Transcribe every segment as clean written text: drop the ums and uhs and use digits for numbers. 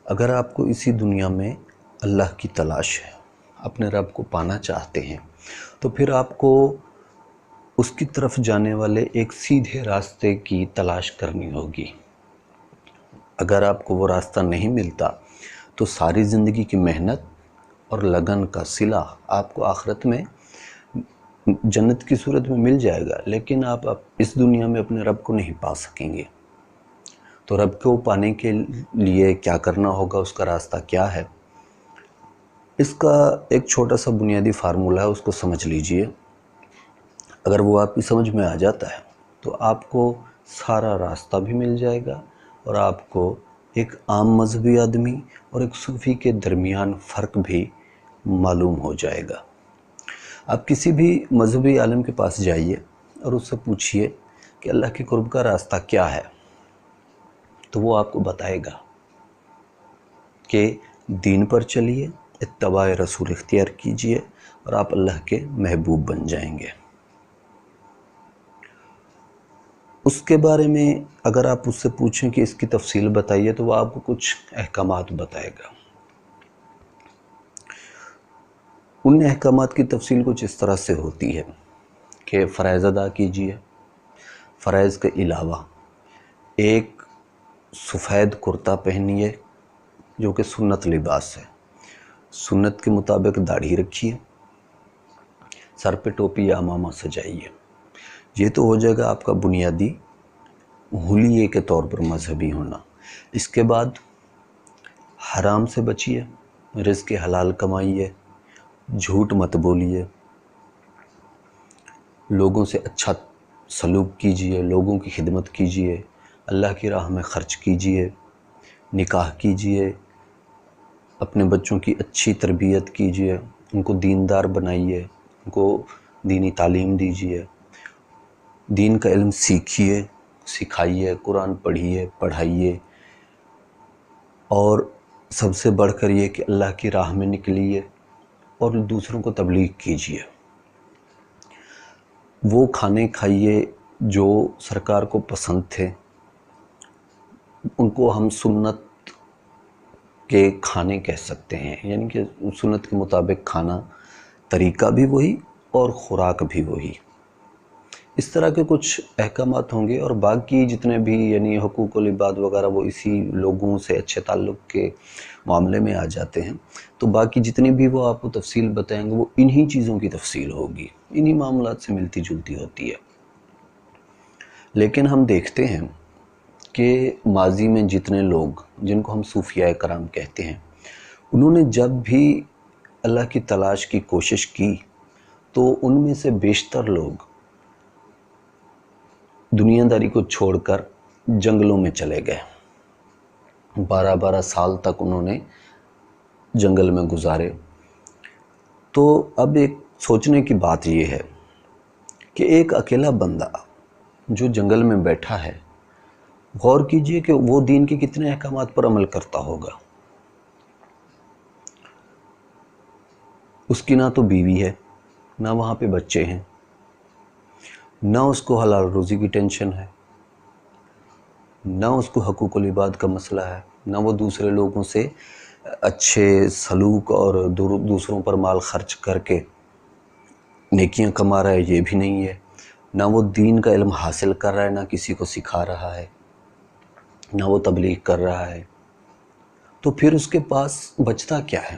اگر آپ کو اسی دنیا میں اللہ کی تلاش ہے، اپنے رب کو پانا چاہتے ہیں، تو پھر آپ کو اس کی طرف جانے والے ایک سیدھے راستے کی تلاش کرنی ہوگی۔ اگر آپ کو وہ راستہ نہیں ملتا تو ساری زندگی کی محنت اور لگن کا صلہ آپ کو آخرت میں جنت کی صورت میں مل جائے گا، لیکن آپ اس دنیا میں اپنے رب کو نہیں پا سکیں گے۔ تو رب کو پانے کے لیے کیا کرنا ہوگا، اس کا راستہ کیا ہے؟ اس کا ایک چھوٹا سا بنیادی فارمولہ ہے، اس کو سمجھ لیجئے۔ اگر وہ آپ کی سمجھ میں آ جاتا ہے تو آپ کو سارا راستہ بھی مل جائے گا، اور آپ کو ایک عام مذہبی آدمی اور ایک صوفی کے درمیان فرق بھی معلوم ہو جائے گا۔ آپ کسی بھی مذہبی عالم کے پاس جائیے اور اس سے پوچھئے کہ اللہ کے قرب کا راستہ کیا ہے، تو وہ آپ کو بتائے گا کہ دین پر چلیے، اتباع رسول اختیار کیجئے، اور آپ اللہ کے محبوب بن جائیں گے۔ اس کے بارے میں اگر آپ اس سے پوچھیں کہ اس کی تفصیل بتائیے، تو وہ آپ کو کچھ احکامات بتائے گا۔ ان احکامات کی تفصیل کچھ اس طرح سے ہوتی ہے کہ فرائض ادا کیجئے، فرائض کے علاوہ ایک سفید کرتا پہنیے جو کہ سنت لباس ہے، سنت کے مطابق داڑھی رکھیے، سر پہ ٹوپی یا عمامہ سجائیے۔ یہ تو ہو جائے گا آپ کا بنیادی حلیے کے طور پر مذہبی ہونا۔ اس کے بعد حرام سے بچیے، رزق حلال کمائیے، جھوٹ مت بولیے، لوگوں سے اچھا سلوک کیجئے، لوگوں کی خدمت کیجئے، اللہ کی راہ میں خرچ کیجئے، نکاح کیجئے، اپنے بچوں کی اچھی تربیت کیجئے، ان کو دیندار بنائیے، ان کو دینی تعلیم دیجئے، دین کا علم سیکھیے، سکھائیے، قرآن پڑھیے، پڑھائیے، اور سب سے بڑھ کر یہ کہ اللہ کی راہ میں نکلیے اور دوسروں کو تبلیغ کیجئے۔ وہ کھانے کھائیے جو سرکار کو پسند تھے، ان کو ہم سنت کے کھانے کہہ سکتے ہیں، یعنی کہ سنت کے مطابق کھانا، طریقہ بھی وہی اور خوراک بھی وہی۔ اس طرح کے کچھ احکامات ہوں گے، اور باقی جتنے بھی یعنی حقوق العباد وغیرہ وہ اسی لوگوں سے اچھے تعلق کے معاملے میں آ جاتے ہیں۔ تو باقی جتنی بھی وہ آپ کو تفصیل بتائیں گے وہ انہی چیزوں کی تفصیل ہوگی، انہی معاملات سے ملتی جلتی ہوتی ہے۔ لیکن ہم دیکھتے ہیں کہ ماضی میں جتنے لوگ جن کو ہم صوفیاء کرام کہتے ہیں، انہوں نے جب بھی اللہ کی تلاش کی کوشش کی تو ان میں سے بیشتر لوگ دنیا داری کو چھوڑ کر جنگلوں میں چلے گئے۔ 12 سال تک انہوں نے جنگل میں گزارے۔ تو اب ایک سوچنے کی بات یہ ہے کہ ایک اکیلا بندہ جو جنگل میں بیٹھا ہے، غور کیجئے کہ وہ دین کے کتنے احکامات پر عمل کرتا ہوگا۔ اس کی نہ تو بیوی ہے، نہ وہاں پہ بچے ہیں، نہ اس کو حلال روزی کی ٹینشن ہے، نہ اس کو حقوق العباد کا مسئلہ ہے، نہ وہ دوسرے لوگوں سے اچھے سلوک اور دوسروں پر مال خرچ کر کے نیکیاں کما رہا ہے، یہ بھی نہیں ہے، نہ وہ دین کا علم حاصل کر رہا ہے، نہ کسی کو سکھا رہا ہے، نہ وہ تبلیغ کر رہا ہے۔ تو پھر اس کے پاس بچتا کیا ہے؟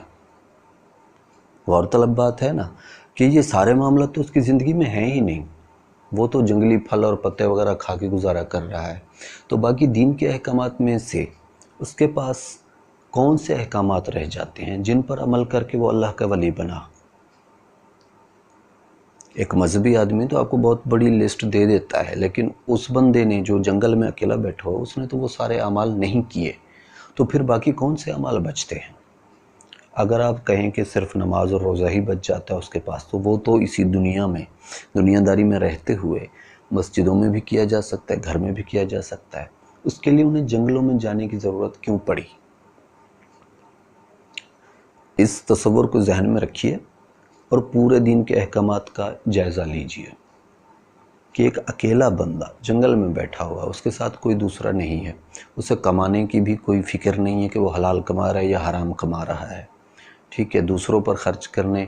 غور طلب بات ہے نا کہ یہ سارے معاملات تو اس کی زندگی میں ہیں ہی نہیں۔ وہ تو جنگلی پھل اور پتے وغیرہ کھا کے گزارا کر رہا ہے۔ تو باقی دین کے احکامات میں سے اس کے پاس کون سے احکامات رہ جاتے ہیں جن پر عمل کر کے وہ اللہ کا ولی بنا؟ ایک مذہبی آدمی تو آپ کو بہت بڑی لسٹ دے دیتا ہے، لیکن اس بندے نے جو جنگل میں اکیلا بیٹھا ہو، اس نے تو وہ سارے اعمال نہیں کیے۔ تو پھر باقی کون سے اعمال بچتے ہیں؟ اگر آپ کہیں کہ صرف نماز اور روزہ ہی بچ جاتا ہے اس کے پاس، تو وہ تو اسی دنیا میں دنیا داری میں رہتے ہوئے مسجدوں میں بھی کیا جا سکتا ہے، گھر میں بھی کیا جا سکتا ہے۔ اس کے لیے انہیں جنگلوں میں جانے کی ضرورت کیوں پڑی؟ اس تصور کو ذہن میں رکھیے اور پورے دین کے احکامات کا جائزہ لیجئے۔ کہ ایک اکیلا بندہ جنگل میں بیٹھا ہوا ہے، اس کے ساتھ کوئی دوسرا نہیں ہے، اسے کمانے کی بھی کوئی فکر نہیں ہے کہ وہ حلال کما رہا ہے یا حرام کما رہا ہے، ٹھیک ہے، دوسروں پر خرچ کرنے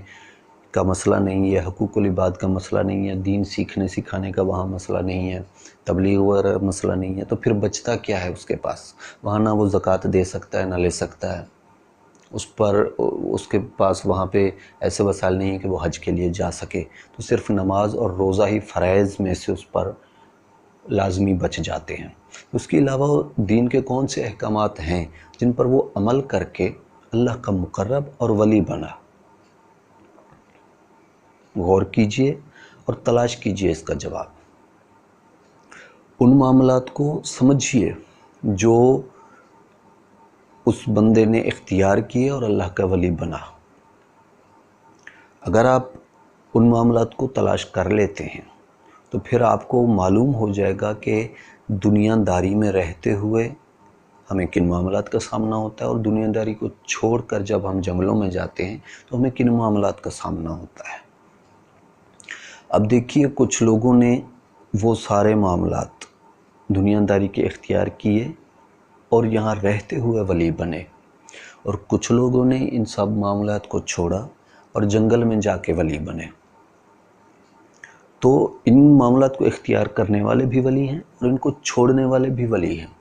کا مسئلہ نہیں ہے، حقوق العباد کا مسئلہ نہیں ہے، دین سیکھنے سکھانے کا وہاں مسئلہ نہیں ہے، تبلیغ وغیرہ مسئلہ نہیں ہے، تو پھر بچتا کیا ہے اس کے پاس؟ وہاں نہ وہ زکوٰۃ دے سکتا ہے نہ لے سکتا ہے، اس کے پاس وہاں پہ ایسے وسائل نہیں ہیں کہ وہ حج کے لیے جا سکے، تو صرف نماز اور روزہ ہی فرائض میں سے اس پر لازمی بچ جاتے ہیں۔ اس کے علاوہ دین کے کون سے احکامات ہیں جن پر وہ عمل کر کے اللہ کا مقرب اور ولی بنا؟ غور کیجئے اور تلاش کیجئے اس کا جواب۔ ان معاملات کو سمجھیے جو اس بندے نے اختیار کیے اور اللہ کا ولی بنا۔ اگر آپ ان معاملات کو تلاش کر لیتے ہیں تو پھر آپ کو معلوم ہو جائے گا کہ دنیا داری میں رہتے ہوئے ہمیں کن معاملات کا سامنا ہوتا ہے، اور دنیا داری کو چھوڑ کر جب ہم جنگلوں میں جاتے ہیں تو ہمیں کن معاملات کا سامنا ہوتا ہے۔ اب دیکھیے، کچھ لوگوں نے وہ سارے معاملات دنیا داری کے اختیار کیے اور یہاں رہتے ہوئے ولی بنے، اور کچھ لوگوں نے ان سب معاملات کو چھوڑا اور جنگل میں جا کے ولی بنے۔ تو ان معاملات کو اختیار کرنے والے بھی ولی ہیں اور ان کو چھوڑنے والے بھی ولی ہیں۔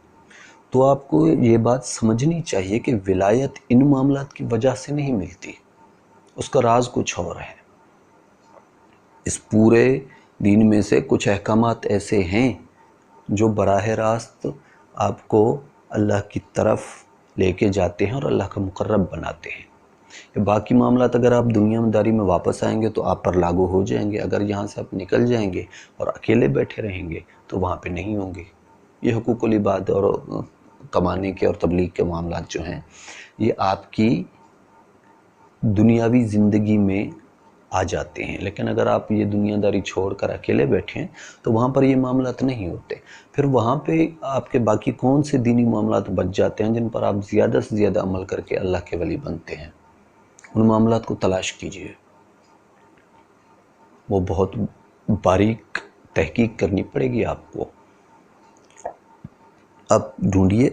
تو آپ کو یہ بات سمجھنی چاہیے کہ ولایت ان معاملات کی وجہ سے نہیں ملتی، اس کا راز کچھ اور ہے۔ اس پورے دین میں سے کچھ احکامات ایسے ہیں جو براہ راست آپ کو اللہ کی طرف لے کے جاتے ہیں اور اللہ کا مقرب بناتے ہیں۔ باقی معاملات اگر آپ دنیا داری میں واپس آئیں گے تو آپ پر لاگو ہو جائیں گے، اگر یہاں سے آپ نکل جائیں گے اور اکیلے بیٹھے رہیں گے تو وہاں پہ نہیں ہوں گے۔ یہ حقوق العباد اور کمانے کے اور تبلیغ کے معاملات جو ہیں، یہ آپ کی دنیاوی زندگی میں آ جاتے ہیں، لیکن اگر آپ یہ دنیا داری چھوڑ کر اکیلے بیٹھیں تو وہاں پر یہ معاملات نہیں ہوتے۔ پھر وہاں پہ آپ کے باقی کون سے دینی معاملات بچ جاتے ہیں جن پر آپ زیادہ سے زیادہ عمل کر کے اللہ کے ولی بنتے ہیں؟ ان معاملات کو تلاش کیجئے، وہ بہت باریک تحقیق کرنی پڑے گی آپ کو۔ اب ڈھونڈیے،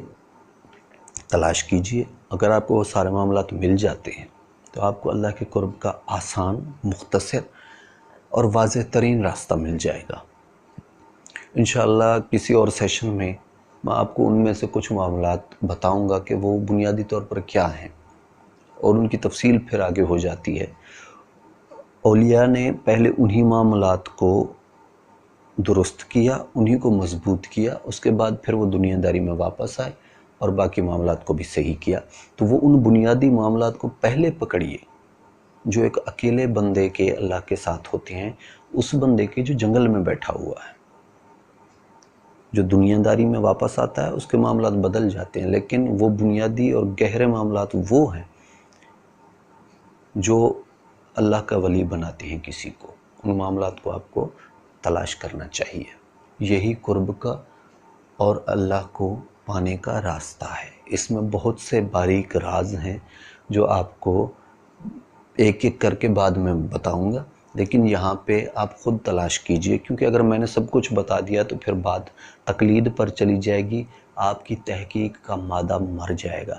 تلاش کیجئے، اگر آپ کو وہ سارے معاملات مل جاتے ہیں تو آپ کو اللہ کے قرب کا آسان، مختصر اور واضح ترین راستہ مل جائے گا۔ انشاءاللہ کسی اور سیشن میں آپ کو ان میں سے کچھ معاملات بتاؤں گا کہ وہ بنیادی طور پر کیا ہیں، اور ان کی تفصیل پھر آگے ہو جاتی ہے۔ اولیاء نے پہلے انہی معاملات کو درست کیا، انہی کو مضبوط کیا، اس کے بعد پھر وہ دنیا داری میں واپس آئے اور باقی معاملات کو بھی صحیح کیا۔ تو وہ ان بنیادی معاملات کو پہلے پکڑیے جو ایک اکیلے بندے کے اللہ کے ساتھ ہوتے ہیں، اس بندے کے جو جنگل میں بیٹھا ہوا ہے۔ جو دنیا داری میں واپس آتا ہے اس کے معاملات بدل جاتے ہیں، لیکن وہ بنیادی اور گہرے معاملات وہ ہیں جو اللہ کا ولی بناتے ہیں کسی کو۔ ان معاملات کو آپ کو تلاش کرنا چاہیے۔ یہی قرب کا اور اللہ کو پانے کا راستہ ہے۔ اس میں بہت سے باریک راز ہیں جو آپ کو ایک ایک کر کے بعد میں بتاؤں گا، لیکن یہاں پہ آپ خود تلاش کیجئے، کیونکہ اگر میں نے سب کچھ بتا دیا تو پھر بات تقلید پر چلی جائے گی، آپ کی تحقیق کا مادہ مر جائے گا،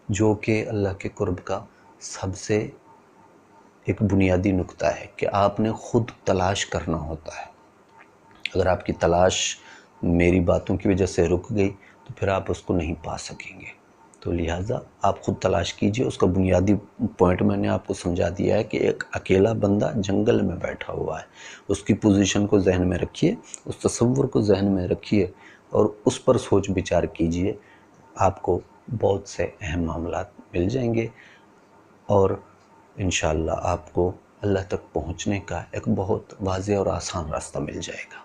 جو کہ اللہ کے قرب کا سب سے ایک بنیادی نقطہ ہے کہ آپ نے خود تلاش کرنا ہوتا ہے۔ اگر آپ کی تلاش میری باتوں کی وجہ سے رک گئی تو پھر آپ اس کو نہیں پا سکیں گے۔ تو لہٰذا آپ خود تلاش کیجئے۔ اس کا بنیادی پوائنٹ میں نے آپ کو سمجھا دیا ہے کہ ایک اکیلا بندہ جنگل میں بیٹھا ہوا ہے، اس کی پوزیشن کو ذہن میں رکھیے، اس تصور کو ذہن میں رکھیے اور اس پر سوچ بچار کیجئے۔ آپ کو بہت سے اہم معاملات مل جائیں گے اور انشاءاللہ آپ کو اللہ تک پہنچنے کا ایک بہت واضح اور آسان راستہ مل جائے گا۔